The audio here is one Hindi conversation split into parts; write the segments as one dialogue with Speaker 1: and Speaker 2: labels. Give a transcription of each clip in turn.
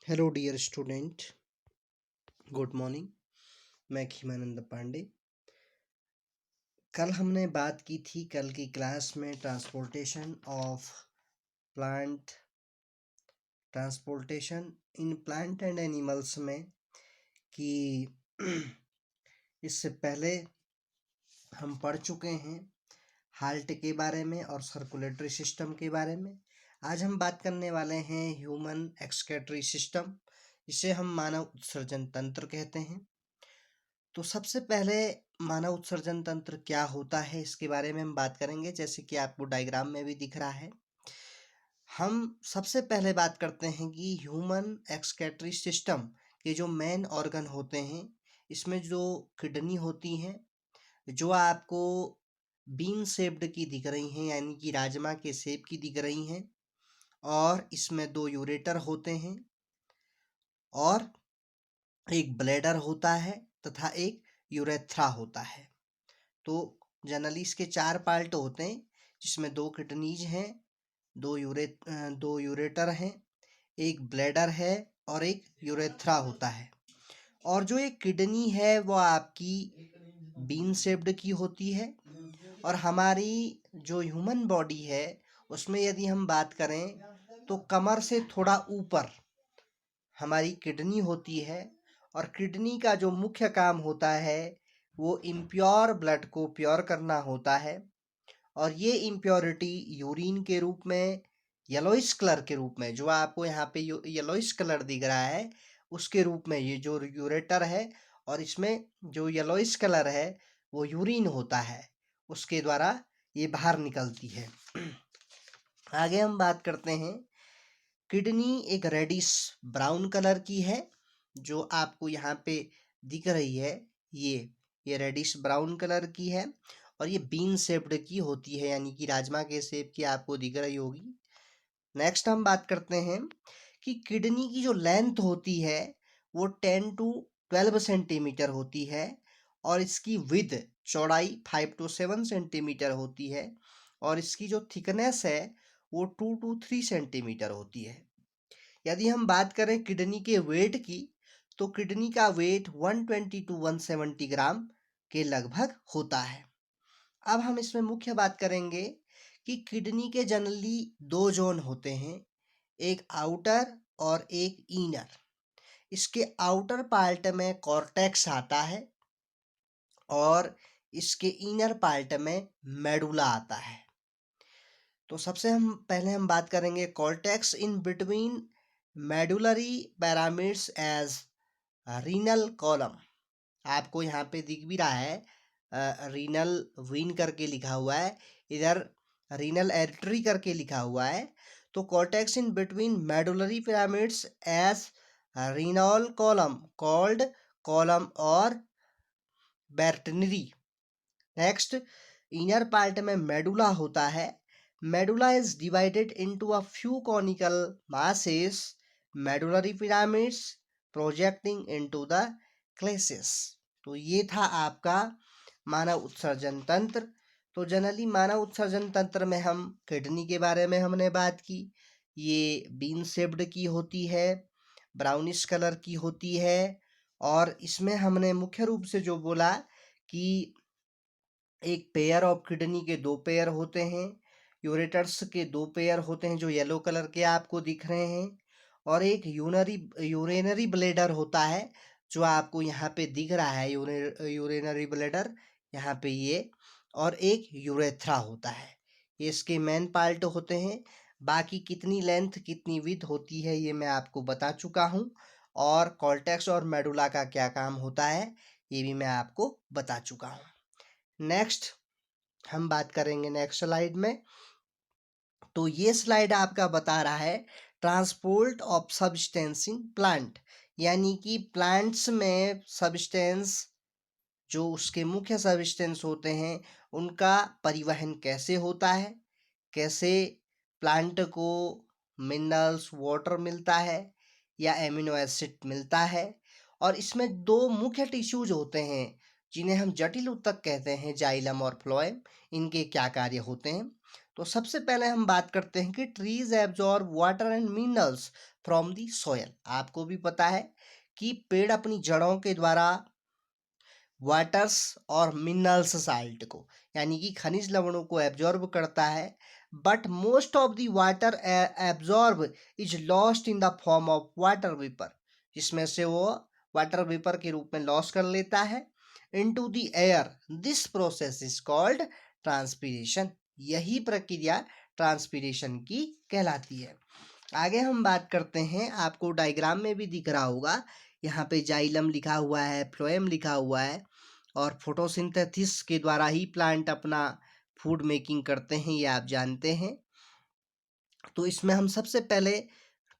Speaker 1: Hello dear student, good morning. मैं खीमानंद पांडे। कल हमने बात की थी कल की क्लास में transportation of plant transportation in plant and animals में कि इससे पहले हम पढ़ चुके हैं हार्ट के बारे में और सर्कुलेटरी सिस्टम के बारे में। आज हम बात करने वाले हैं ह्यूमन एक्सक्रीटरी सिस्टम, इसे हम मानव उत्सर्जन तंत्र कहते हैं। तो सबसे पहले मानव उत्सर्जन तंत्र क्या होता है इसके बारे में हम बात करेंगे, जैसे कि आपको डायग्राम में भी दिख रहा है। हम सबसे पहले बात करते हैं कि ह्यूमन एक्सक्रीटरी सिस्टम के जो मेन ऑर्गन होते हैं, इसमें जो किडनी होती हैं जो आपको बीन शेप्ड की दिख रही हैं, यानी कि राजमा के शेप की दिख रही हैं, और इसमें दो यूरेटर होते हैं और एक ब्लैडर होता है तथा एक यूरेथ्रा होता है। तो जनरली इसके चार पार्ट होते हैं, जिसमें दो किडनीज हैं, दो यूरेटर हैं, एक ब्लैडर है और एक यूरेथ्रा होता है। और जो एक किडनी है वो आपकी बीन शेप्ड की होती है। और हमारी जो ह्यूमन बॉडी है उसमें यदि हम बात करें तो कमर से थोड़ा ऊपर हमारी किडनी होती है। और किडनी का जो मुख्य काम होता है वो इम्प्योर ब्लड को प्योर करना होता है। और ये इम्प्योरिटी यूरिन के रूप में, येलोइश कलर के रूप में, जो आपको यहाँ पे येलोइश कलर दिख रहा है उसके रूप में ये जो यूरेटर है और इसमें जो येलोइश कलर है वो यूरिन होता है, उसके द्वारा ये बाहर निकलती है। आगे हम बात करते हैं, किडनी एक रेडिश ब्राउन कलर की है, जो आपको यहाँ पे दिख रही है। ये रेडिश ब्राउन कलर की है और ये बीन शेप्ड की होती है, यानी कि राजमा के शेप की आपको दिख रही होगी। नेक्स्ट हम बात करते हैं कि किडनी की जो लेंथ होती है वो 10 to 12 सेंटीमीटर होती है और इसकी विथ चौड़ाई 5 to 7 सेंटीमीटर होती है और इसकी जो थिकनेस है वो 2 to 3 सेंटीमीटर होती है। यदि हम बात करें किडनी के वेट की, तो किडनी का वेट 120 to 170 ग्राम के लगभग होता है। अब हम इसमें मुख्य बात करेंगे कि किडनी के जनरली दो जोन होते हैं, एक आउटर और एक इनर। इसके आउटर पार्ट में कॉर्टेक्स आता है और इसके इनर पार्ट में मेडुला आता है। तो सबसे पहले हम बात करेंगे cortex in between medullary pyramids as renal column. आपको यहाँ पे दिख भी रहा है रीनल वीन करके लिखा हुआ है, इधर रीनल एरिटरी करके लिखा हुआ है। तो cortex in between medullary pyramids as renal column called column और बैर्टनरी। नेक्स्ट, इनर पार्ट में मेडुला होता है। Medulla is divided into a few conical masses, medullary pyramids projecting into the calyces. तो ये था आपका मानव उत्सर्जन तंत्र। तो जनरली मानव उत्सर्जन तंत्र में हम किडनी के बारे में हमने बात की। ये बीन शेप्ड की होती है, ब्राउनिश कलर की होती है और इसमें हमने मुख्य रूप से जो बोला कि एक पेयर ऑफ किडनी के दो पेयर होते हैं, यूरेटर्स के दो पेयर होते हैं जो येलो कलर के आपको दिख रहे हैं, और एक यूरेनरी ब्लेडर होता है जो आपको यहाँ पे दिख रहा है, यूरेनरी ब्लेडर यहाँ पे ये, और एक यूरेथ्रा होता है। ये इसके मेन पार्ट होते हैं। बाकी कितनी लेंथ कितनी विड्थ होती है ये मैं आपको बता चुका हूँ, और कॉर्टेक्स और मेडुला का क्या काम होता है ये भी मैं आपको बता चुका हूँ। नेक्स्ट हम बात करेंगे नेक्स्ट स्लाइड में। तो ये स्लाइड आपका बता रहा है transport of substance in plant, यानी कि प्लांट्स में सब्सटेंस, जो उसके मुख्य सब्सटेंस होते हैं उनका परिवहन कैसे होता है, कैसे प्लांट को मिनरल्स वाटर मिलता है या एमिनो एसिड मिलता है। और इसमें दो मुख्य टिश्यूज होते हैं जिन्हें हम जटिल ऊतक कहते हैं, जाइलम और फ्लोएम। इनके क्या कार्य होते हैं? तो सबसे पहले हम बात करते हैं कि trees absorb water and minerals from the soil. आपको भी पता है कि पेड़ अपनी जड़ों के द्वारा वाटर्स और मिनरल्स साल्ट को यानी कि खनिज लवणों को एब्जॉर्ब करता है, but most of the water absorb is lost in the form of water vapour, जिसमें से वो वाटर वेपर के रूप में लॉस कर लेता है into the air. This process is called transpiration. यही प्रक्रिया ट्रांसपीरेशन की कहलाती है। आगे हम बात करते हैं, आपको डायग्राम में भी दिख रहा होगा, यहाँ पे जाइलम लिखा हुआ है, फ्लोएम लिखा हुआ है, और फोटोसिंथेसिस के द्वारा ही प्लांट अपना फूड मेकिंग करते हैं, ये आप जानते हैं। तो इसमें हम सबसे पहले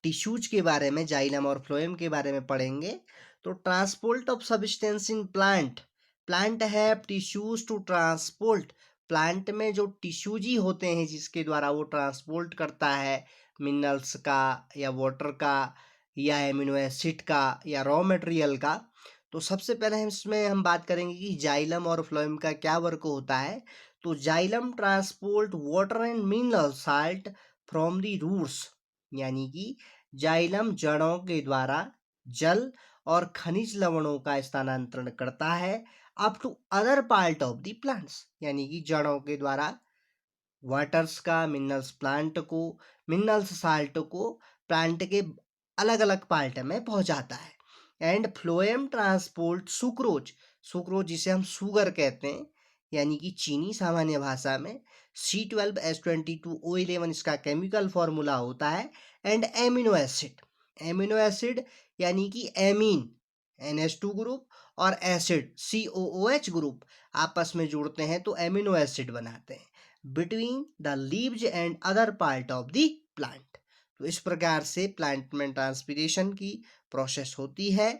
Speaker 1: टिश्यूज के बारे में, जाइलम और फ्लोएम के बारे में पढ़ेंगे। तो transport of substance in plant, plant have tissues to transport. Plant में जो टिश्यूज ही होते हैं जिसके द्वारा वो ट्रांसपोर्ट करता है मिनरल्स का या वाटर का या एमिनो एसिड का या रॉ मटेरियल का। तो सबसे पहले हम इसमें बात करेंगे कि जाइलम और फ्लोएम का क्या वर्क होता है। तो xylem transport water and mineral salt from the roots, यानी कि जाइलम जड़ों के द्वारा जल और खनिज लवणों का स्थानांतरण करता है up to other part of the plants, यानी कि जड़ों के द्वारा वाटर्स का, मिनरल्स प्लांट को, मिनरल्स साल्ट को प्लांट के अलग अलग पार्ट में पहुंचाता है। And phloem transport sucrose, sucrose जिसे हम शुगर कहते हैं यानी कि चीनी सामान्य भाषा में, C12H22O11 इसका केमिकल फॉर्मूला होता है। And amino acid, amino acid यानी कि एमीन NH2 ग्रुप और एसिड COOH ग्रुप आपस में जुड़ते हैं तो एमिनो एसिड बनाते हैं between the leaves and other part of the plant. तो इस प्रकार से प्लांट में ट्रांसपीरेशन की प्रोसेस होती है।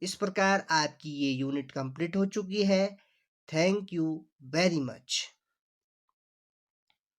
Speaker 1: इस प्रकार आपकी ये यूनिट कंप्लीट हो चुकी है। Thank you very much.